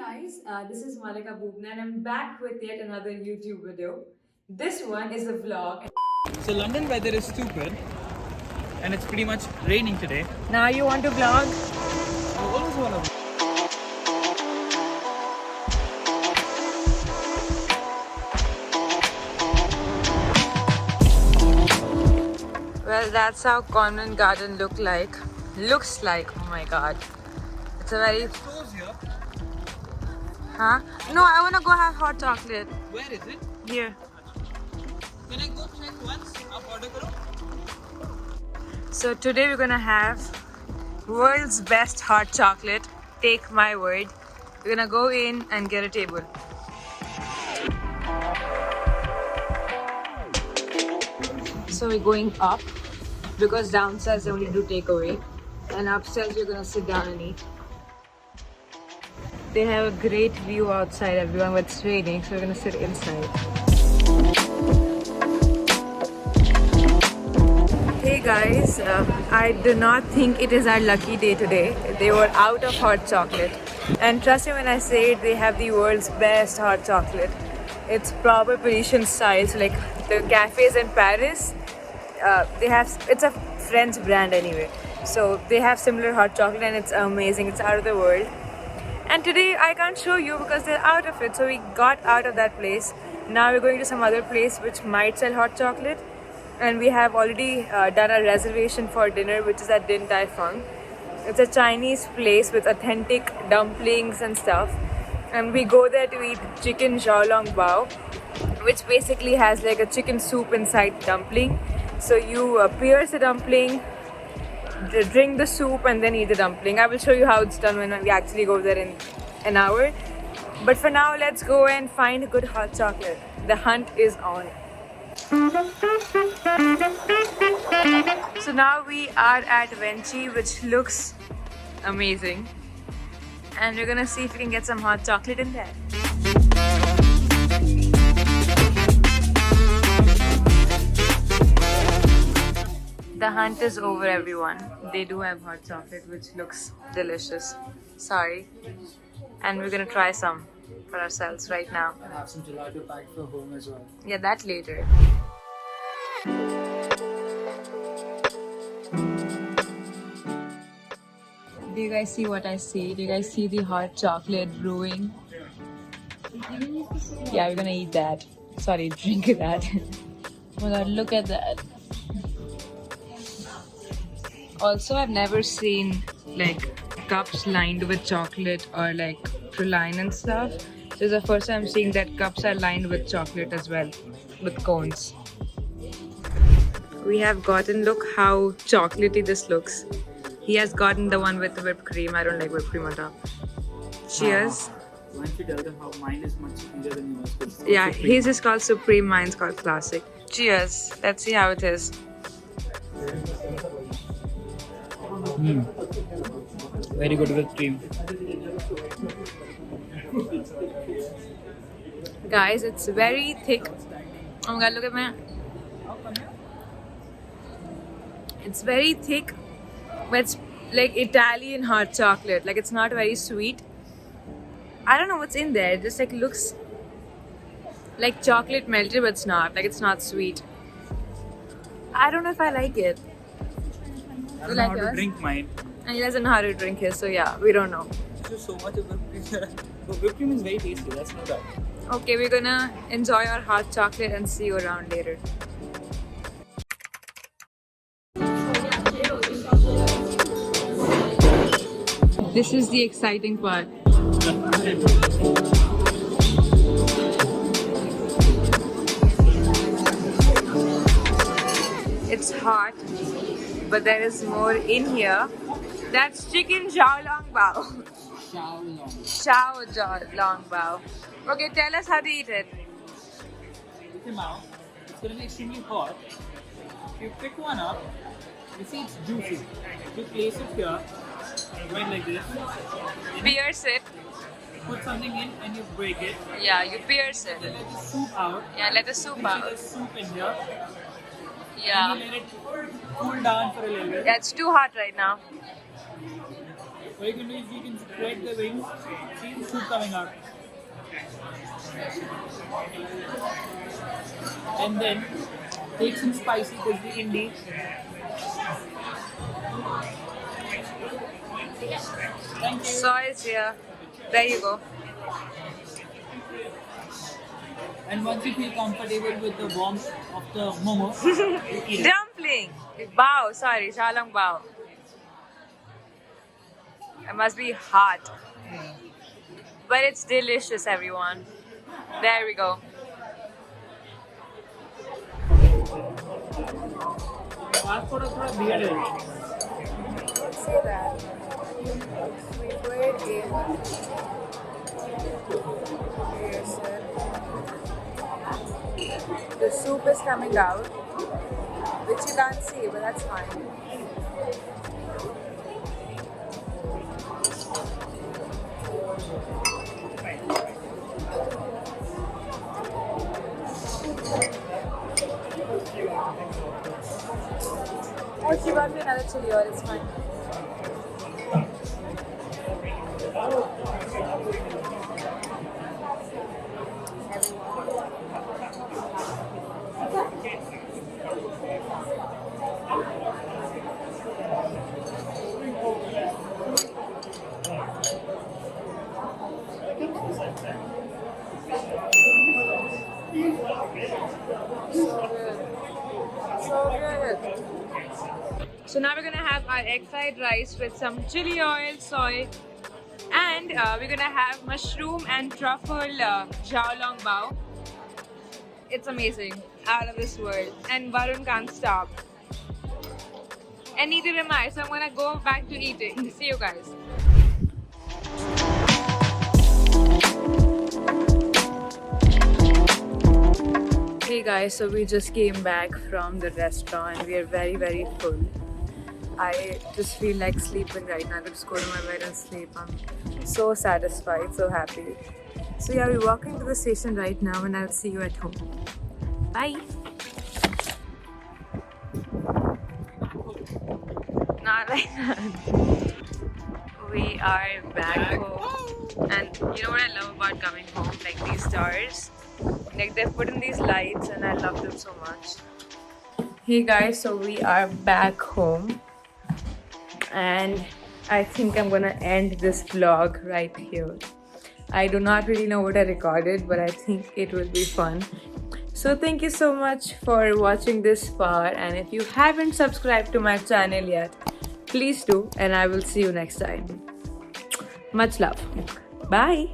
guys, this is Mallika Boobna and I'm back with yet another YouTube video. This one is a vlog. So London weather is stupid and it's pretty much raining today. Now you want to vlog? I always want to. Well, that's how Convent Garden looks like. Oh my god. It's a very... Here. Huh? No, I want to go have hot chocolate. Where is it? Here. Can I go check once? Aap order karo? So today we're gonna have world's best hot chocolate. Take my word. We're gonna go in and get a table. So we're going up because downstairs they only do takeaway, and upstairs we're gonna sit down and eat. They have a great view outside, everyone, but it's raining, so we're gonna sit inside. Hey guys, I do not think it is our lucky day today. They were out of hot chocolate, and trust me when I say it, they have the world's best hot chocolate. It's proper Parisian style, so like the cafes in Paris, it's a French brand anyway, so they have similar hot chocolate and it's amazing. It's out of the world. And today I can't show you because they're out of it, so we got out of that place. Now we're going to some other place which might sell hot chocolate, and we have already done a reservation for dinner, which is at 𝗕𝗓𝗢𝗧. It's a Chinese place with authentic dumplings and stuff, and we go there to eat chicken Xiao Long Bao, which basically has like a chicken soup inside dumpling. So you pierce the dumpling, drink the soup, and then eat the dumpling. I will show you how it's done when we actually go there in an hour. But for now, let's go and find good hot chocolate. The hunt is on. So now we are at 𝗕𝗓𝗄𝐴, which looks amazing. And we're gonna see if we can get some hot chocolate in there. The hunt is over, everyone. They do have hot chocolate, which looks delicious. Sorry. And we're gonna try some for ourselves right now. I have some gelato packed for home as well. Yeah, that later. Do you guys see what I see? Do you guys see the hot chocolate brewing? Yeah, we're gonna eat that. Sorry, drink that. Oh my god, look at that. Also, I've never seen like cups lined with chocolate or like praline and stuff. This is the first time I'm seeing that cups are lined with chocolate as well, with cones. We have gotten, look how chocolatey this looks. He has gotten the one with the whipped cream. I don't like whipped cream on top. Cheers. Why don't you tell them how mine is much superior than yours? Yeah, his is called Supreme, mine's called Classic. Cheers. Let's see how it is. Very good with cream. Guys, it's very thick. Oh my god, look at me. It's very thick, but it's like Italian hot chocolate. Like, it's not very sweet. I don't know what's in there. It just like looks like chocolate melted, but it's not. Like, it's not sweet. I don't know if I like it. I don't know how to drink mine. And he doesn't know how to drink his, so yeah, we don't know. There's so much of whipped cream. But whipped cream is very tasty, that's no doubt. Okay, we're gonna enjoy our hot chocolate and see you around later. This is the exciting part. It's hot, but there is more in here. That's chicken Xiao Long Bao. Xiao Long Bao. Okay, tell us how to eat it. With your mouth, it's going to be extremely hot. If you pick one up, you see it's juicy. You place it here, go in like this. Pierce it. Put something in and you break it. Yeah, you pierce it. Then let the soup out. Yeah, let the soup you out. See the soup in here. Yeah. And you let it cool down for a little bit. Yeah, it's too hot right now. What you can do is you can spread the wings, see the soup coming out. And then take some spicy because the Indi. Thank you. Soy is here. There you go. And once you feel comfortable with the warmth of the momo, you eat it. Dumpling. Bao. Sorry, Xiao Long Bao. It must be hot. But it's delicious, everyone. There we go. Passport of a beard. Don't say that. We played game. Yes, sir. The soup is coming out, which you can't see, but that's fine. Oh, she got me another chili oil, it's fine. So now we're gonna have our egg fried rice with some chili oil, soy, and we're gonna have mushroom and truffle xiao long bao. It's amazing, out of this world, and Varun can't stop. And neither am I, so I'm gonna go back to eating. See you guys. Hey guys, so we just came back from the restaurant. We are very full. I just feel like sleeping right now. I could just go to my bed and sleep. I'm so satisfied, so happy. So yeah, we're walking to the station right now and I'll see you at home. Bye! Not like that. We are back home. And you know what I love about coming home? Like these stars. Like they've put in these lights and I love them so much. Hey guys, so we are back home. And I think I'm gonna end this vlog right here. I do not really know what I recorded, but I think it will be fun. So thank you so much for watching this far, and if you haven't subscribed to my channel yet, please do, and I will see you next time. Much love. Bye.